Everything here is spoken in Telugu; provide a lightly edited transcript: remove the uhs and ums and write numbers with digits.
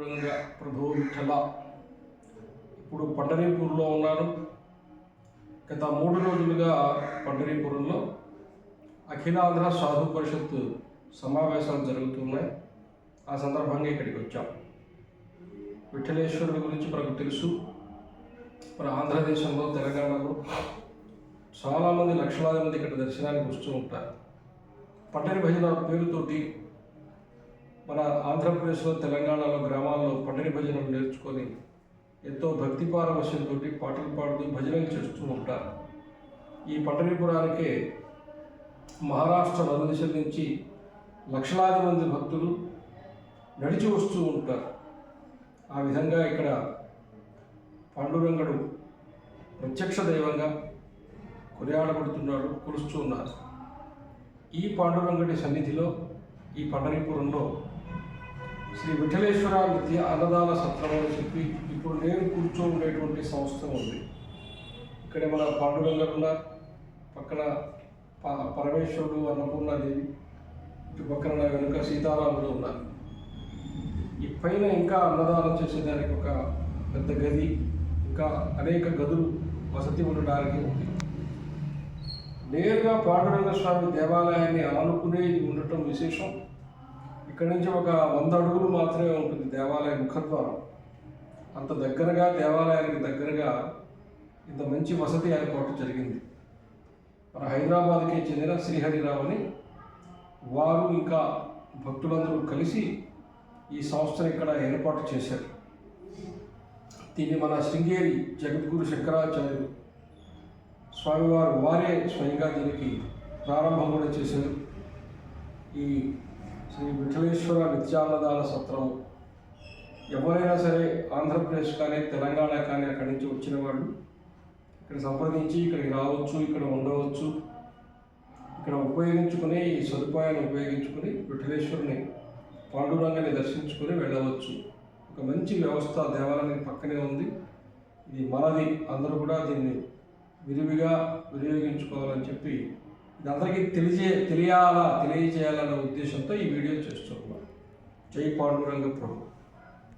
పాండురంగ ప్రభు విఠల ఇప్పుడు పండరీపూర్లో ఉన్నారు. గత 3 రోజులుగా పండరీపురంలో అఖిలాంధ్ర సాధు పరిషత్ సమావేశాలు జరుగుతున్నాయి. ఆ సందర్భంగా ఇక్కడికి వచ్చాం. విఠలేశ్వరుడి గురించి మనకు తెలుసు. మన ఆంధ్రదేశంలో, తెలంగాణలో చాలామంది, లక్షలాది మంది ఇక్కడ దర్శనానికి వస్తూ ఉంటారు. పండరి భజన పేరుతోటి మన ఆంధ్రప్రదేశ్లో, తెలంగాణలో గ్రామాల్లో పండరి భజనలు నేర్చుకొని ఎంతో భక్తి పారవశ్యంతో పాటలు పాడుతూ భజనలు చేస్తూ ఉంటారు. ఈ పండరీపురానికే మహారాష్ట్ర నలుదిశల నుంచి లక్షలాది మంది భక్తులు నడిచి వస్తూ ఉంటారు. ఆ విధంగా ఇక్కడ పాండురంగడు ప్రత్యక్ష దైవంగా కొనియాడబడుతున్నాడు, కొలుస్తూ ఉన్నారు. ఈ పాండురంగడి సన్నిధిలో, ఈ పండరీపురంలో శ్రీ విఠలేశ్వర నిత్య అన్నదాన సత్రం అని చెప్పి ఇప్పుడు నేను ఉండేటువంటి సంస్థ ఉంది. ఇక్కడే మన పాండురంగడు ఉన్నారు, పక్కన పరమేశ్వరుడు, అన్నపూర్ణాదేవి, ఇటు పక్కన నా వెనుక సీతారాముడు ఉన్నారు. ఈ పైన ఇంకా అన్నదానం చేసేదానికి ఒక పెద్ద గది, ఇంకా అనేక గదులు వసతి ఉండడానికి ఉంది. నేరుగా పాండురంగ స్వామి దేవాలయాన్ని ఆనుకునేది ఉండటం విశేషం. ఇక్కడి నుంచి ఒక 100 అడుగులు మాత్రమే ఉంటుంది దేవాలయ ముఖద్వారం. అంత దగ్గరగా, దేవాలయానికి దగ్గరగా ఇంత మంచి వసతి ఏర్పాటు జరిగింది. మన హైదరాబాద్కి చెందిన శ్రీహరిరావు అని వారు ఇంకా భక్తులందరూ కలిసి ఈ సంస్థను ఇక్కడ ఏర్పాటు చేశారు. దీన్ని మన శృంగేరి జగద్గురు శంకరాచార్యులు స్వామివారు వారే స్వయంగా దీనికి ప్రారంభం కూడా చేశారు. ఈ శ్రీ విఠలేశ్వర నిత్యాన్నదాన సత్రం ఎవరైనా సరే ఆంధ్రప్రదేశ్ కానీ, తెలంగాణ కానీ అక్కడి నుంచి వచ్చిన వాళ్ళు ఇక్కడ సంప్రదించి ఇక్కడికి రావచ్చు, ఇక్కడ ఉండవచ్చు, ఇక్కడ ఉపయోగించుకుని, ఈ సదుపాయాన్ని ఉపయోగించుకుని విఠలేశ్వరుని, పాండురంగాన్ని దర్శించుకొని వెళ్ళవచ్చు. ఒక మంచి వ్యవస్థ దేవాలయానికి పక్కనే ఉంది. ఇది మనది, అందరూ కూడా దీన్ని విరివిగా వినియోగించుకోవాలని చెప్పి ఇది అందరికీ తెలియజేయాలనే ఉద్దేశంతో ఈ వీడియో చేస్తున్నాను. జై పాండురంగ ప్రభు.